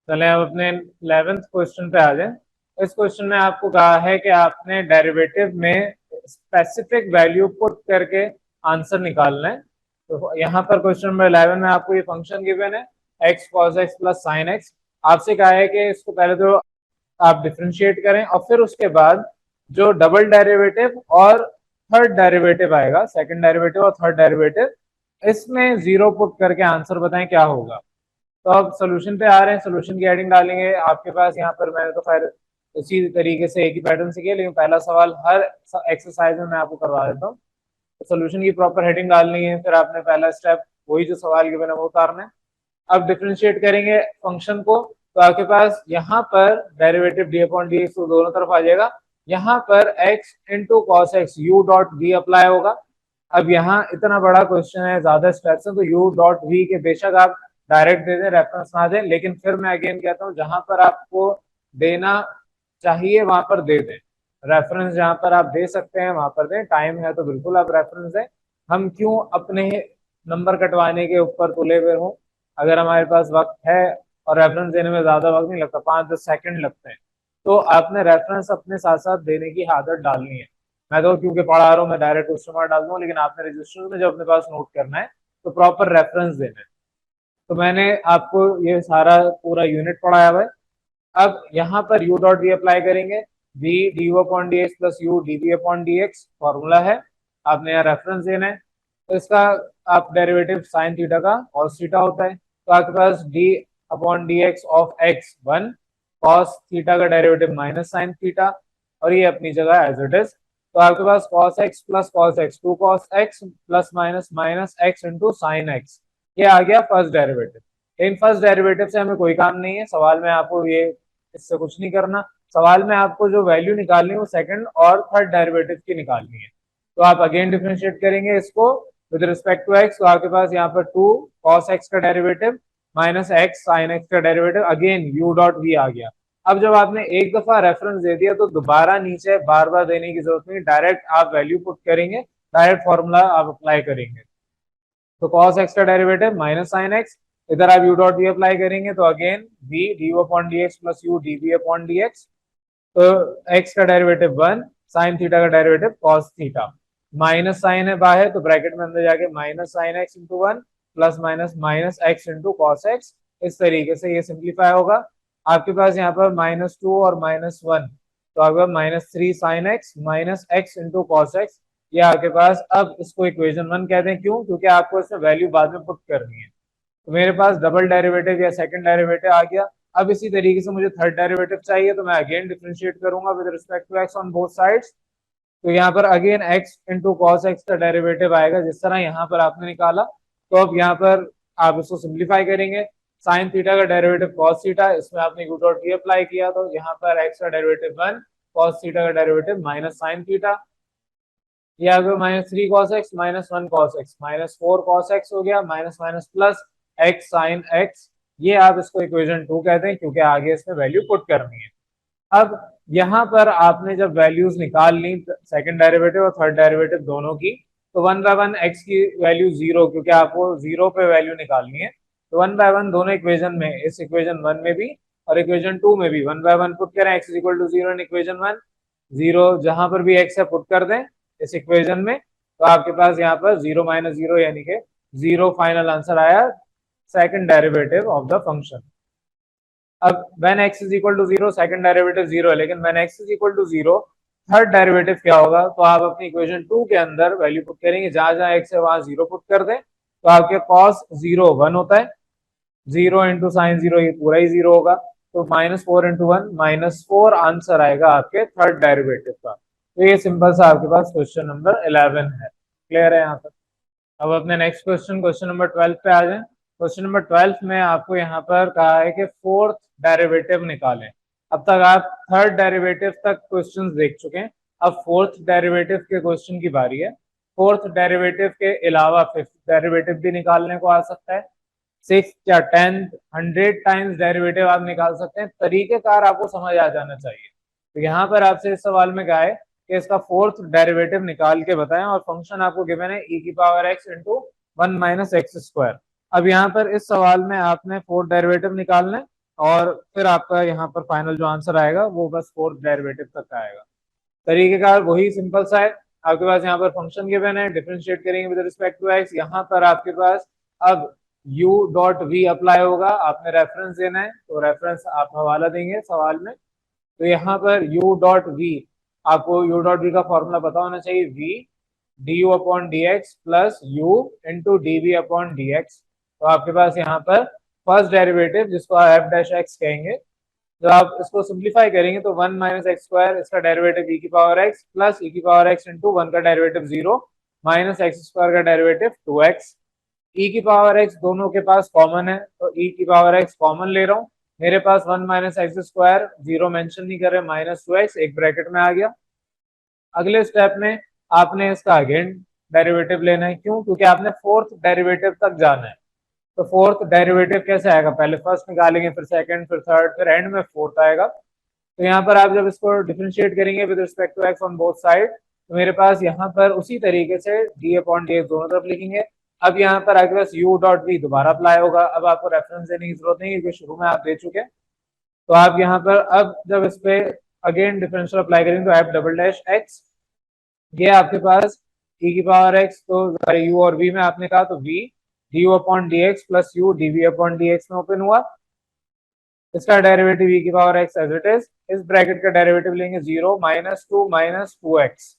चले अब अपने 11th क्वेश्चन पे आ जाए। इस क्वेश्चन में आपको कहा है कि आपने डेरिवेटिव में स्पेसिफिक वैल्यू पुट करके आंसर निकालना है। तो यहाँ पर क्वेश्चन नंबर 11 में आपको ये फंक्शन गिवन है x cos x plus sine x. आपसे कहा है कि इसको पहले तो आप डिफ्रेंशिएट करें और फिर उसके बाद जो डबल डेरिवेटिव और थर्ड डेरिवेटिव आएगा, सेकंड डेरिवेटिव और थर्ड डेरिवेटिव, इसमें जीरो पुट करके आंसर बताएं क्या होगा। तो अब सोल्यूशन पे आ रहे हैं, सोल्यूशन की हेडिंग डालेंगे। आपके पास यहाँ पर मैंने तो खैर इसी तरीके से एक ही पैटर्न से किया, लेकिन पहला सवाल हर एक्सरसाइज में मैं आपको करवा देता हूँ। तो सोल्यूशन की प्रॉपर हेडिंग डालनी है, फिर आपने पहला स्टेप वही जो सवाल गिवन है वो उतारना है। अब डिफरेंशिएट करेंगे फंक्शन को, तो आपके पास यहाँ पर derivative d upon d x तो दोनों तरफ आ जाएगा। यहाँ पर x into cos x u dot v apply होगा। अब यहाँ इतना बड़ा क्वेश्चन है, ज्यादा स्टेप्स है, तो यू डॉट वी के बेशक आप डायरेक्ट दे दें, रेफरेंस ना दें, लेकिन फिर मैं अगेन कहता हूँ जहां पर आपको देना चाहिए वहां पर दे दें। रेफरेंस जहां पर आप दे सकते हैं वहां पर दें, टाइम है तो बिल्कुल आप रेफरेंस दें। हम क्यों अपने नंबर कटवाने के ऊपर तुले हुए हों, अगर हमारे पास वक्त है और रेफरेंस देने में ज्यादा वक्त नहीं लगता, 5-10 सेकंड लगते हैं, तो आपने रेफरेंस अपने साथ साथ देने की आदत डालनी है। मैं तो क्योंकि पढ़ा रहा हूँ मैं डायरेक्ट क्वेश्चन मार्क डाल दूँ, लेकिन आपने रजिस्टर में जब अपने पास नोट करना है तो प्रॉपर रेफरेंस देना है। तो मैंने आपको ये सारा पूरा यूनिट पढ़ाया हुआ है। अब यहाँ पर u डॉट डी अप्लाई करेंगे, v d u upon d x plus u d v upon d x formula है, आपने यहाँ रेफरेंस देना है। तो इसका आप डेरिवेटिव साइन थीटा का cos थीटा होता है, तो आपके पास d upon d x of x 1 cos theta का डेरिवेटिव माइनस साइन थीटा और ये अपनी जगह एज इट इज। तो आपके पास cos x plus cos x 2 cos x plus minus minus x into sine x, ये आ गया फर्स्ट डेरिवेटिव। लेकिन फर्स्ट डेरिवेटिव से हमें कोई काम नहीं है, सवाल में आपको ये इससे कुछ नहीं करना। सवाल में आपको जो वैल्यू निकालनी है वो सेकंड और थर्ड डेरिवेटिव की निकालनी है। तो आप अगेन डिफरेंशिएट करेंगे इसको विद रिस्पेक्ट टू एक्स, तो आपके पास यहाँ पर 2 cos x का derivative minus x sin x का derivative, again u dot v आ गया। अब जब आपने एक दफा रेफरेंस दे दिया तो दोबारा नीचे बार बार देने की जरूरत नहीं, डायरेक्ट आप वैल्यू पुट करेंगे, डायरेक्ट फॉर्मूला आप अप्लाई करेंगे। तो cos x का डेरिवेटिव माइनस साइन x, इधर आप u डॉट v अप्लाई करेंगे तो again v du upon dx plus u dv upon dx, तो x का डेरिवेटिव 1, साइन थीटा का derivative cos theta, minus sine है बाहर तो ब्रैकेट में अंदर जाके minus sine x into 1 plus minus minus x into cos x, इस तरीके से ये सिंप्लीफाई होगा। आपके पास यहाँ पर -2 और -1, तो आपके पास -3 sine x minus x into cos x, ये आपके पास, अब इसको इक्वेशन 1 कहते हैं, क्यों? क्योंकि आपको इसमें वैल्यू बाद में पुट करनी है। तो मेरे पास डबल डेरिवेटिव या सेकंड डेरिवेटिव आ गया। अब इसी तरीके से मुझे थर्ड डेरिवेटिव चाहिए, तो मैं अगेन डिफरेंशिएट करूंगा with respect to x on both sides. तो यहाँ पर again x into cos x का डेरिवेटिव आएगा, जिस तरह यहाँ पर आपने निकाला। तो अब यहाँ पर आप इसको सिंप्लीफाई करेंगे, साइन थीटा का डेरिवेटिव कॉस थीटा, इसमें आपने u डॉट v अप्लाई किया, तो यहाँ पर x का डेरिवेटिव 1, कॉस थीटा का डेरिवेटिव माइनस साइन थीटा, ये आ गया -3 cos x minus 1 cos x, -4 cos x हो गया, minus minus plus x sine x, ये आप इसको इक्वेशन 2 कहते हैं, क्योंकि आगे इसमें वैल्यू पुट करनी है। अब यहाँ पर आपने जब वैल्यूज निकाल ली सेकंड डेरिवेटिव और थर्ड डेरिवेटिव दोनों की, तो 1/1 x की वैल्यू 0, क्योंकि आपको 0 पे वैल्यू निकालनी है, तो 1/1 दोनों इक्वेशन में, इस इक्वेशन 1 में भी और इक्वेशन 2 में भी 1/1 पुट करें, x equal to 0 in equation 1, 0 जहां पर भी x है पुट कर दें इस इक्वेशन में, तो आपके पास यहाँ पर 0 माइनस 0 यानी कि 0 फाइनल आंसर आया second derivative of the function. अब when x is equal to 0 second derivative 0 है, लेकिन when x is equal to 0 third derivative क्या होगा? तो आप अपनी इक्वेशन 2 के अंदर वैल्यू पुट करेंगे, जहां जहां x है वहां 0 पुट कर दें, तो आपके cos 0 1 होता है, 0 इंटू साइन 0 ये पूरा ही 0 होगा, तो -4 इंटू 1 -4 आंसर आएगा आपके थर्ड डेरिवेटिव का। तो ये सिंपल सा आपके पास क्वेश्चन नंबर 11 है। क्लियर है यहाँ पर? अब अपने नेक्स्ट क्वेश्चन नंबर 12 पे आ जाएं। क्वेश्चन नंबर 12 में आपको यहाँ पर कहा है कि फोर्थ डेरिवेटिव निकालें। अब तक आप थर्ड डेरिवेटिव तक क्वेश्चंस देख चुके हैं, अब फोर्थ डेरिवेटिव के क्वेश्चन की बारी है। फोर्थ डेरिवेटिव के अलावा फिफ्थ डेरिवेटिव भी निकालने को आ सकता है, 6 या 10 100 टाइम्स डेरिवेटिव आप निकाल सकते हैं, तरीकेकार आपको समझ आ जाना चाहिए। तो यहाँ पर आपसे इस सवाल में कहा है कि इसका फोर्थ डेरिवेटिव निकाल के बताएं, और फंक्शन आपको गिवन है e की power x into 1 minus x square. अब यहाँ पर इस सवाल में आपने फोर्थ डेरिवेटिव निकालना है, और फिर आपका यहाँ पर फाइनल जो आंसर आएगा वो बस फोर्थ डेरिवेटिव तक आएगा। तरीकेकार वही सिंपल सा है, आपके पास यहाँ पर फंक्शन गिवन है, डिफरेंशिएट करेंगे विद रिस्पेक्ट टू x, यहाँ पर आपके पास अब u डॉट v अप्लाई होगा, आपने रेफरेंस देना है, तो रेफरेंस आप हवाला देंगे सवाल में। तो यहाँ पर u डॉट v, आपको u डॉट v का फॉर्मूला पता होना चाहिए, v du upon dx plus u into dv upon dx। तो आपके पास यहाँ पर फर्स्ट डेरिवेटिव जिसको आप f डैश x कहेंगे, जब आप इसको सिंप्लीफाई करेंगे तो 1 माइनस एक्स स्क्वायर, इसका डेरिवेटिव e की पावर x प्लस e की पावर x इंटू 1 का डेरिवेटिव 0 माइनस एक्स स्क्वायर का डेरिवेटिव 2x, e की पावर x दोनों के पास कॉमन है, तो e की पावर x कॉमन ले रहा हूँ, मेरे पास 1 माइनस एक्स स्क्वायर 0 मेंशन नहीं कर रहे, -2x एक ब्रैकेट में आ गया। अगले स्टेप में आपने इसका अगेन डेरिवेटिव लेना है, क्यों? क्योंकि आपने फोर्थ डेरिवेटिव तक जाना है। तो फोर्थ डेरिवेटिव कैसे आएगा? पहले फर्स्ट निकालेंगे, फिर सेकंड, फिर थर्ड, फिर एंड में फोर्थ आएगा। तो यहाँ पर आप जब इसको डिफरेंशिएट करेंगे with respect to x on both side, तो मेरे पास यहाँ पर उसी तरीके से डी अपॉन डी एक्स दोनों तरफ लिखेंगे। अब यहाँ पर आपके पास u डॉट v दोबारा अप्लाई होगा, अब आपको रेफरेंस देने की जरूरत नहीं है क्योंकि शुरू में आप दे चुके हैं। तो आप यहाँ पर अब जब इस पे अगेन डिफरेंशियल अप्लाई करेंगे तो f डबल डैश x, ये आपके पास e की पावर x, तो u और v में आपने कहा तो v du upon dx plus u dv upon dx में ओपन हुआ, इसका डेरिवेटिव e की power x as it is, इस ब्रैकेट का डेरिवेटिव लेंगे 0 -2 माइनस 2x,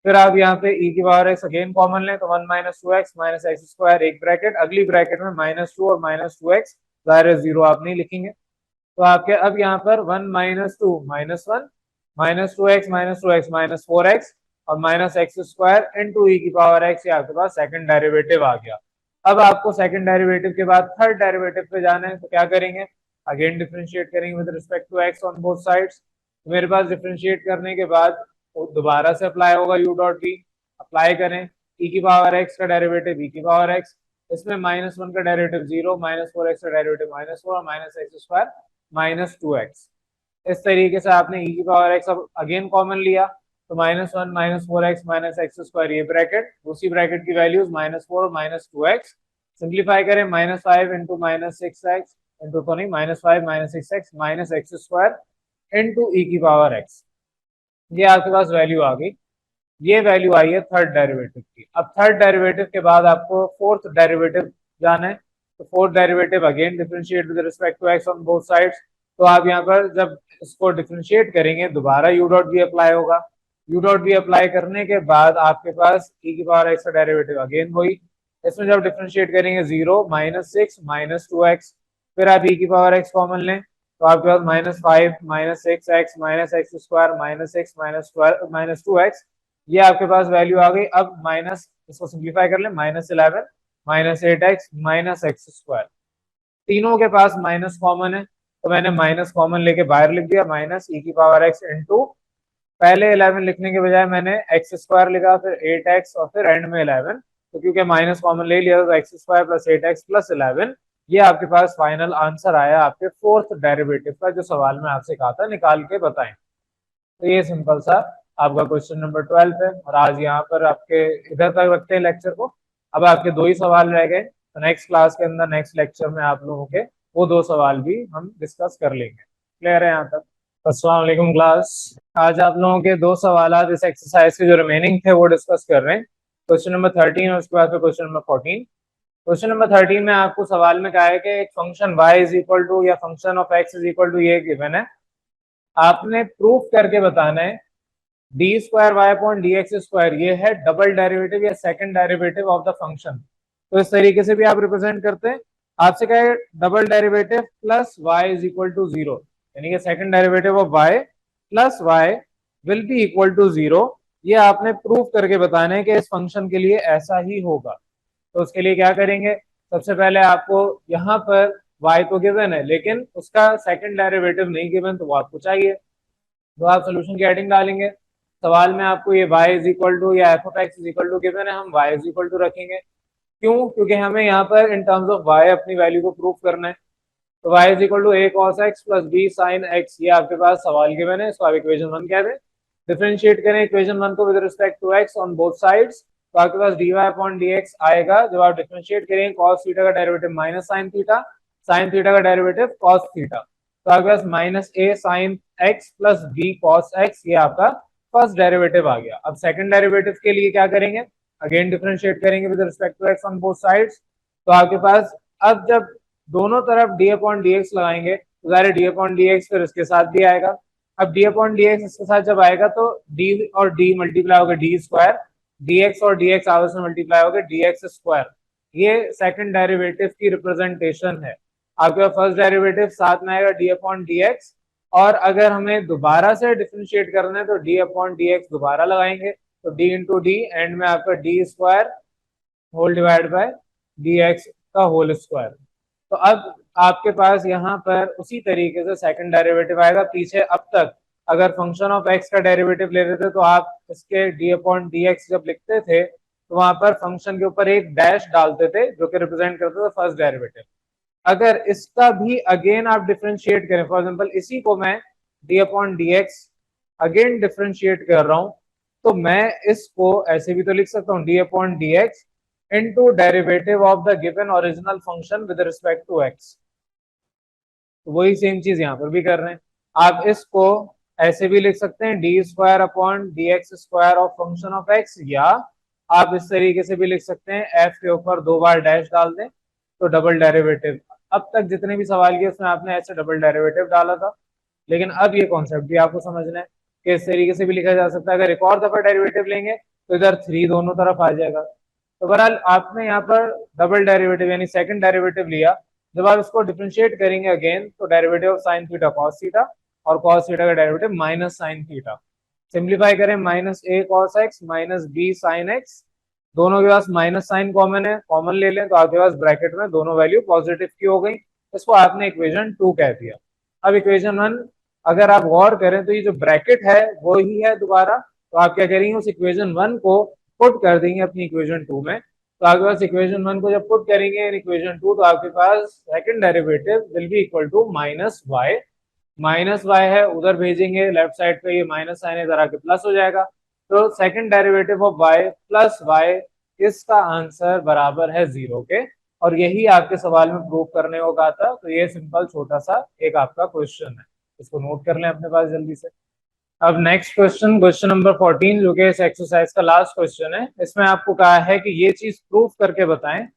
फिर आप यहाँ पे e की पावर x अगेन कॉमन लें तो 1 minus 2x minus x square एक ब्रैकेट, अगली ब्रैकेट में -2 और -2x, जाहिर है 0 आप नहीं लिखेंगे, तो आपके अब यहाँ पर 1 minus 2 minus 1 -2x minus 4x और माइनस एक्स स्क्वायर इंटू ई की पावर x, ये आपके पास सेकंड डेरिवेटिव आ गया। अब आपको सेकंड डेरिवेटिव के बाद थर्ड डेरिवेटिव पे जाना है, तो क्या करेंगे? अगेन डिफरेंशिएट करेंगे with respect to x on both sides. मेरे पास डिफरेंशिएट करने के बाद दोबारा से अप्लाई होगा u डॉट v, अप्लाई करें, e की पावर x का डेरिवेटिव e की पावर x, इसमें -1 का डेरिवेटिव 0, -4x का derivative -4, minus x square -2x। इस तरीके से आपने e की पावर x अब अगेन कॉमन लिया, तो -1 -4x -x स्क्वायर, ये ब्रैकेट, उसी ब्रैकेट की वैल्यूज -4 -2x, सिंप्लीफाई करें, -5 इंटू -6x इंटू तो नहीं, -5 -6x -x square into e की पावर x। ये आपके पास वैल्यू आ गई। ये वैल्यू आई है थर्ड डेरिवेटिव की। अब थर्ड डेरिवेटिव के बाद आपको फोर्थ डेरिवेटिव जाना है, तो fourth derivative again differentiate with respect to x on both sides. तो आप यहाँ पर जब इसको डिफरेंशिएट करेंगे, दोबारा यू डॉट भी अप्लाई होगा। यू डॉट भी अप्लाई करने के बाद आपके पास e की पावर x का डेरिवेटिव अगेन हुई। इसमें जब डिफरेंशिएट करेंगे 0 -6 -2x, फिर आप e की पावर x कॉमन लें, तो आपके पास -5 -6x -x स्क्वायर -2x, ये आपके पास वैल्यू आ गई। अब माइनस, इसको सिंप्लीफाई कर ले, -11 -8x -x स्क्वायर, तीनों के पास माइनस कॉमन है, तो मैंने माइनस कॉमन लेके बाहर लिख दिया, माइनस e की पावर x इंटू, पहले 11 लिखने के बजाय मैंने एक्स स्क्वायर लिखा, फिर 8x और फिर एंड में 11, तो क्योंकि माइनस कॉमन ले लिया तो x square plus 8x plus 11, ये आपके पास फाइनल आंसर आया आपके फोर्थ डेरिवेटिव का, जो सवाल में आपसे कहा था निकाल के बताएं। तो ये सिंपल सा आपका क्वेश्चन नंबर 12 है, और आज यहाँ पर आपके इधर तक रखते हैं लेक्चर को। अब आपके 2 ही सवाल रह गए, तो नेक्स्ट क्लास के अंदर, नेक्स्ट लेक्चर में आप लोगों के वो 2 सवाल भी हम डिस्कस कर लेंगे। क्लियर है यहाँ तक? अस्सलाम वालेकुम क्लास। आज आप लोगों के 2 सवाल इस एक्सरसाइज के जो रिमेनिंग थे वो डिस्कस कर रहे हैं। क्वेश्चन नंबर 13 और उसके बाद फिर क्वेश्चन नंबर 14। क्वेश्चन नंबर 13 में आपको सवाल में कहा है कि एक function y is equal to या function of x is equal to, ये गिवन है, आपने प्रूफ करके बताना है d square y upon d x square, ये है डबल डेरिवेटिव या second derivative of the function. तो इस तरीके से भी आप रिप्रेजेंट करते हैं। आपसे कहे double derivative plus y is equal to 0, यानी कि second derivative of y plus y will be equal to 0। ये आपने प्रूफ करके बताना है कि इस फंक्शन के लिए ऐसा ही होगा। तो उसके लिए क्या करेंगे, सबसे पहले आपको यहाँ पर y तो गिवन है, लेकिन उसका सेकंड डेरिवेटिव नहीं गिवन, तो वो आपको चाहिए। तो आप सोल्यूशन की हेडिंग डालेंगे, सवाल में आपको ये y इज इक्वल टू या f of x is equal to given है, हम y इज इक्वल टू रखेंगे। क्यों? क्योंकि हमें यहाँ पर इन टर्म्स ऑफ y अपनी वैल्यू को प्रूफ करना है। तो y is equal to a cos x plus b sin x, ये आपके पास सवाल गिवन है, इसको आप इक्वेशन 1 कह दें। डिफरेंशिएट करें इक्वेशन 1 को with respect to x on both sides, तो आपके पास dy अपॉन dx आएगा। जब आप डिफरेंशिएट करेंगे cos थीटा का डेरिवेटिव माइनस sin थीटा का डेरिवेटिव cos थीटा, तो आपके पास minus a sin x plus b cos x, ये आपका फर्स्ट डेरिवेटिव आ गया। अब सेकंड डेरिवेटिव के लिए क्या करेंगे, अगेन डिफरेंशिएट करेंगे with respect to x on both sides. तो आपके पास अब जब दोनों तरफ d अपॉन dx लगाएंगे, तो सारे d अपॉन dx फिर इसके साथ भी आएगा। अब d अपॉन dx इसके साथ जब आएगा, तो d और d मल्टीप्लाई होगा d स्क्वायर, dx और dx आपस में मल्टीप्लाई होगा dx स्क्वायर। ये सेकंड डेरिवेटिव की रिप्रेजेंटेशन है। आपके पास फर्स्ट डेरिवेटिव साथ में आएगा d अपॉन dx, और अगर हमें दोबारा से डिफरेंशिएट करना है तो d अपॉन dx दोबारा लगाएंगे, तो d इंटू डी, एंड में आपका d square whole divide by dx का होल स्क्वायर। तो अब आपके पास यहाँ पर उसी तरीके से सेकंड डेरिवेटिव आएगा। पीछे अब तक अगर फंक्शन ऑफ x का डेरिवेटिव लेते थे, तो आप इसके d अपॉन dx जब लिखते थे, तो वहां पर फंक्शन के ऊपर एक डैश डालते थे जो कि रिप्रेजेंट करते थे फर्स्ट डेरिवेटिव। अगर इसका भी अगेन आप डिफरेंशिएट करें, फॉर एग्जांपल इसी को मैं d upon dx again differentiate कर रहा हूं, तो मैं इसको ऐसे भी तो लिख सकता हूँ d upon dx into derivative of the given original function with respect to x। तो वही सेम चीज यहाँ पर भी कर रहे हैं। आप इसको ऐसे भी लिख सकते हैं D square upon d x square of function of x, या आप इस तरीके से भी लिख सकते हैं एफ के ऊपर 2 बार डैश डाल दें तो डबल डेरिवेटिव। अब तक जितने भी सवाल किए उसमें आपने ऐसे डबल डेरिवेटिव डाला था, लेकिन अब ये कॉन्सेप्ट भी आपको समझना है कि इस तरीके से भी लिखा जा सकता है। अगर एक और दफा डेरिवेटिव लेंगे तो इधर 3 दोनों तरफ आ जाएगा। तो बहरहाल आपने यहाँ पर डबल डेरिवेटिव यानी सेकंड डेरिवेटिव लिया, जब आप इसको डिफरेंशिएट करेंगे अगेन, तो derivative of sine theta cos theta, और कॉस थीटा का derivative minus sine theta. Simplify करें, minus a cos x minus b sin x, दोनों के पास माइनस साइन कॉमन है, कॉमन ले लें तो आपके पास ब्रैकेट में दोनों वैल्यू पॉजिटिव की हो गई। इसको आपने इक्वेशन 2 कह दिया। अब इक्वेशन 1 अगर आप गौर करें तो ये जो ब्रैकेट है वो ही है दोबारा, तो आप क्या करेंगे, उस इक्वेशन 1 को पुट कर देंगे अपनी इक्वेशन 2 में, तो आपके पास इक्वेशन 1 को जब पुट करेंगे इन इक्वेशन 2, तो आपके पास second derivative will be equal to minus y है, उधर भेजेंगे लेफ्ट साइड पे, ये माइनस साइन इधर आके प्लस हो जाएगा, तो second derivative of y plus y, इसका आंसर बराबर है 0 के। और यही आपके सवाल में प्रूव करने को कहा था, तो ये सिंपल छोटा सा एक आपका क्वेश्चन है, इसको नोट कर लें अपने पास जल्दी से। अब नेक्स्ट क्वेश्चन, क्वेश्चन नंबर 14, जो कि इस एक्सरसाइज का लास्ट क्वेश्चन है, इसमें आपको कहा है कि ये चीज प्रूफ करके बताएं।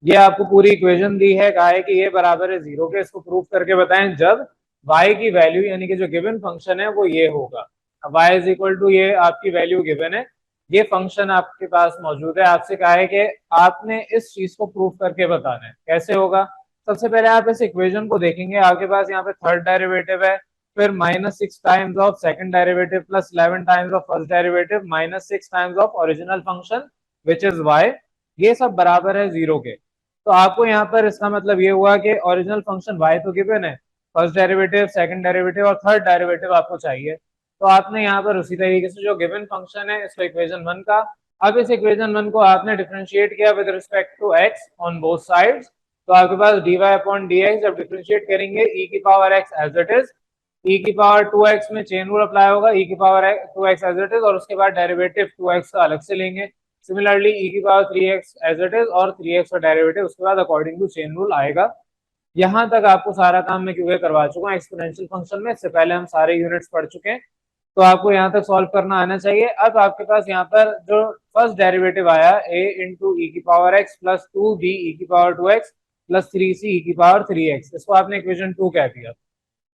ये आपको पूरी इक्वेशन दी है, कहा है कि ये बराबर है 0 के, इसको प्रूफ करके बताएं जब y की वैल्यू यानी कि जो गिवन फंक्शन है वो ये होगा। अब y इज इक्वल टू, ये आपकी वैल्यू गिवन है, ये फंक्शन आपके पास मौजूद है, आपसे कहा है कि आपने इस चीज को प्रूफ करके बताना है। कैसे होगा? सबसे पहले आप इस इक्वेशन को देखेंगे, आपके पास यहाँ पे थर्ड डेरिवेटिव है, फिर -6 times of second derivative plus 11 times of first derivative -6 times of original function which is y, ये सब बराबर है 0 के। तो आपको यहाँ पर इसका मतलब ये हुआ कि ओरिजिनल फंक्शन y तो गिवन है, फर्स्ट डेरिवेटिव, सेकंड डेरिवेटिव और थर्ड डेरिवेटिव आपको चाहिए, तो आपने यहाँ पर उसी तरीके से जो गिवन फंक्शन है इसको इक्वेशन 1 का, अब इस इक्वेशन 1 को आपने डिफरेंशिएट किया with respect to x on both sides, तो आपके पास dy अपॉन dx जब डिफरेंशिएट करेंगे e की power x as it is, e की पावर 2x में चेन रूल अप्लाई होगा, e की power 2x as it is, और उसके बाद डेरिवेटिव 2x का अलग से लेंगे, सिमिलरली e की power 3x as it is और 3x का डेरिवेटिव उसके बाद अकॉर्डिंग टू चेन रूल आएगा। यहाँ तक आपको सारा काम मैं क्योंकि करवा चुका हूँ एक्सपोनेंशियल फंक्शन में, इससे पहले हम सारे यूनिट्स पढ़ चुके हैं, तो आपको यहाँ तक सॉल्व करना आना चाहिए। अब आपके पास यहाँ पर जो फर्स्ट डेरिवेटिव आया a इंटू ई की पावर x प्लस 2b ई की पावर 2x प्लस 3c ई की पावर 3x, इसको आपने इक्वेशन 2 कह दिया।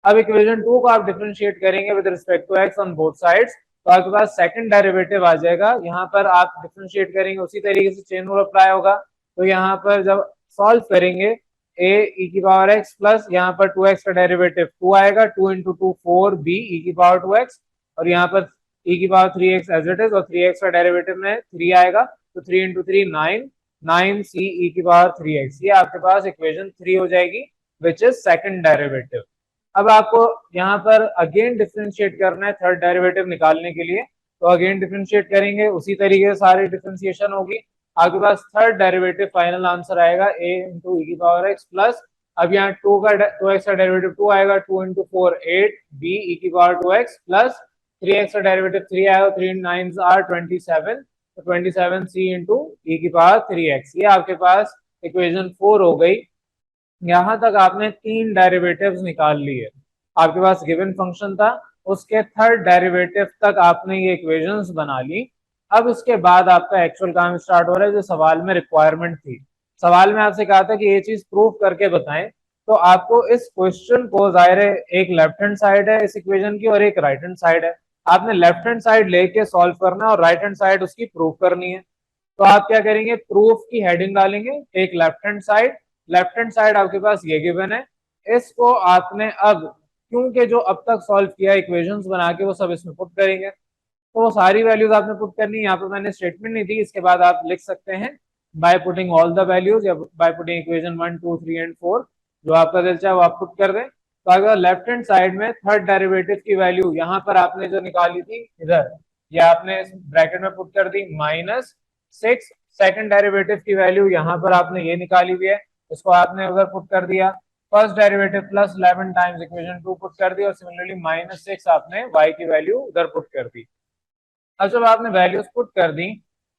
अब इक्वेशन 2 को आप डिफरेंशिएट करेंगे with respect to x on both sides, तो आपके पास सेकंड डेरिवेटिव आ जाएगा, यहाँ पर आप डिफरेंशिएट करेंगे उसी तरीके से चेन रूल अप्लाई होगा, तो यहाँ पर जब सॉल्व करेंगे a e की पावर x प्लस यहाँ पर 2x का डेरिवेटिव 2 आएगा, 2 इंटू 2 4 b e की पावर 2x, और यहाँ पर e की power 3x as it is, और 3x का डेरिवेटिव में 3 आएगा, तो 3 इंटू 3 9, 9c e की पावर 3x, ये आपके पास इक्वेशन 3 हो जाएगी विच इज सेकंड डेरिवेटिव। अब आपको यहाँ पर अगेन डिफरेंशिएट करना है थर्ड डेरिवेटिव निकालने के लिए, तो अगेन डिफरेंशिएट करेंगे उसी तरीके से सारी डिफरेंशिएशन होगी, आपके पास थर्ड डेरिवेटिव फाइनल आंसर आएगा a इंटू ई की पावर x प्लस, अब यहाँ 2x का डेरिवेटिव 2 आएगा, 2 इंटू 4 8 b ई की पावर 2x प्लस 3x का डेरिवेटिव 3 आएगा, 3 9 आर 27, तो 27 c इंटू ई की पावर 3x, ये आपके पास इक्वेशन 4 हो गई। यहाँ तक आपने 3 डेरिवेटिव्स निकाल लिए, आपके पास गिवन फंक्शन था, उसके थर्ड डेरिवेटिव तक आपने ये इक्वेशंस बना ली। अब इसके बाद आपका एक्चुअल काम स्टार्ट हो रहा है, जो सवाल में रिक्वायरमेंट थी। सवाल में आपसे कहा था कि ये चीज प्रूव करके बताएं, तो आपको इस क्वेश्चन को, जाहिर है एक लेफ्ट हैंड साइड है इस इक्वेशन की और एक राइट हैंड साइड है, आपने लेफ्ट हैंड साइड लेके सॉल्व करना और राइट हैंड साइड उसकी प्रूव करनी है। तो आप क्या करेंगे, प्रूफ की हेडिंग डालेंगे, एक लेफ्ट हैंड साइड आपके पास ये गिवन है, इसको आपने अब क्योंकि जो अब तक सॉल्व किया इक्वेशंस बना के वो सब इसमें पुट करेंगे, तो वो सारी वैल्यूज आपने पुट करनी है। यहाँ पे मैंने स्टेटमेंट नहीं दी, इसके बाद आप लिख सकते हैं by putting all the values या बाय पुटिंग इक्वेशन 1 2 3 एंड 4, जो आपका दिल चाहे वो आप पुट कर दें। तो अगर लेफ्ट हैंड साइड में थर्ड डेरिवेटिव की वैल्यू यहाँ पर आपने जो निकाली थी इधर, ये आपने ब्रैकेट में पुट कर दी -6, सेकंड डेरिवेटिव की वैल्यू यहाँ पर आपने ये निकाली हुई है, इसको आपने उधर पुट कर दिया, first derivative plus 11 times equation 2 put कर दी, और सिमिलरली -6 आपने y की वैल्यू उधर पुट कर दी। अब जब आपने वैल्यूज पुट कर दी,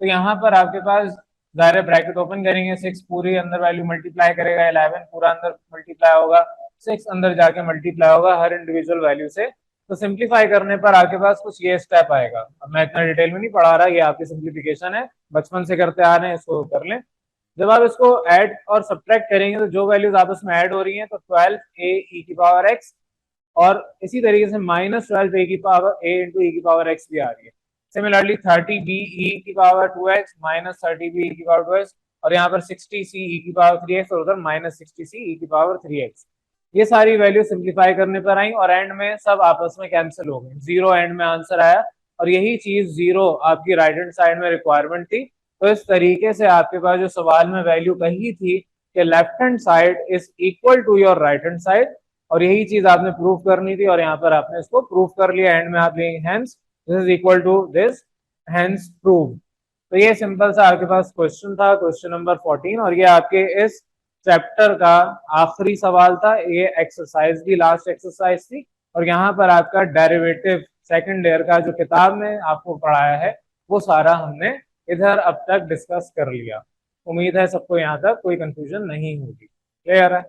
तो यहाँ पर आपके पास जाहिर ब्रैकेट ओपन करेंगे, 6 पूरी अंदर वैल्यू मल्टीप्लाई करेगा, 11 पूरा अंदर मल्टीप्लाई होगा, 6 अंदर जाके मल्टीप्लाई होगा हर इंडिविजुअल वैल्यू से। तो सिंप्लीफाई करने पर आपके पास कुछ ये स्टेप आएगा, अब मैं इतना डिटेल में नहीं पढ़ा रहा, ये आपकी सिंप्लीफिकेशन है, बचपन से करते आ रहे हैं, इसको कर लें। जब आप इसको ऐड और सब्ट्रैक्ट करेंगे, तो जो वैल्यूज आपस में ऐड हो रही हैं, तो 12 a e की पावर x, और इसी तरीके से -12 a की पावर a इंटू e की पावर x भी आ रही है। सिमिलरली 30 b e की पावर 2x -30 b e की पावर 2x, और यहाँ पर 60 c e की पावर 3x, और उधर -60 c e की पावर 3x। ये सारी वैल्यू सिंप्लीफाई करने पर आई और एंड में सब आपस में कैंसिल हो गई, 0 एंड में आंसर आया, और यही चीज 0 आपकी राइट हैंड साइड में रिक्वायरमेंट थी। तो इस तरीके से आपके पास जो सवाल में वैल्यू कही थी कि left hand side is equal to your right hand side, और यही चीज आपने प्रूव करनी थी, और यहाँ पर आपने इसको प्रूव कर लिया। एंड में आप लेंगे hence this is equal to this, hence prove. तो ये सिंपल सा आपके पास क्वेश्चन था, क्वेश्चन नंबर 14, और ये आपके इस चैप्टर का आखिरी सवाल था। ये एक्सरसाइज की लास्ट एक्सरसाइज थी, और यहाँ पर आपका डेरिवेटिव सेकंड ईयर का जो किताब में आपको पढ़ाया है वो सारा हमने इधर अब तक डिस्कस कर लिया। उम्मीद है सबको यहाँ तक कोई कंफ्यूजन नहीं होगी। क्लियर है?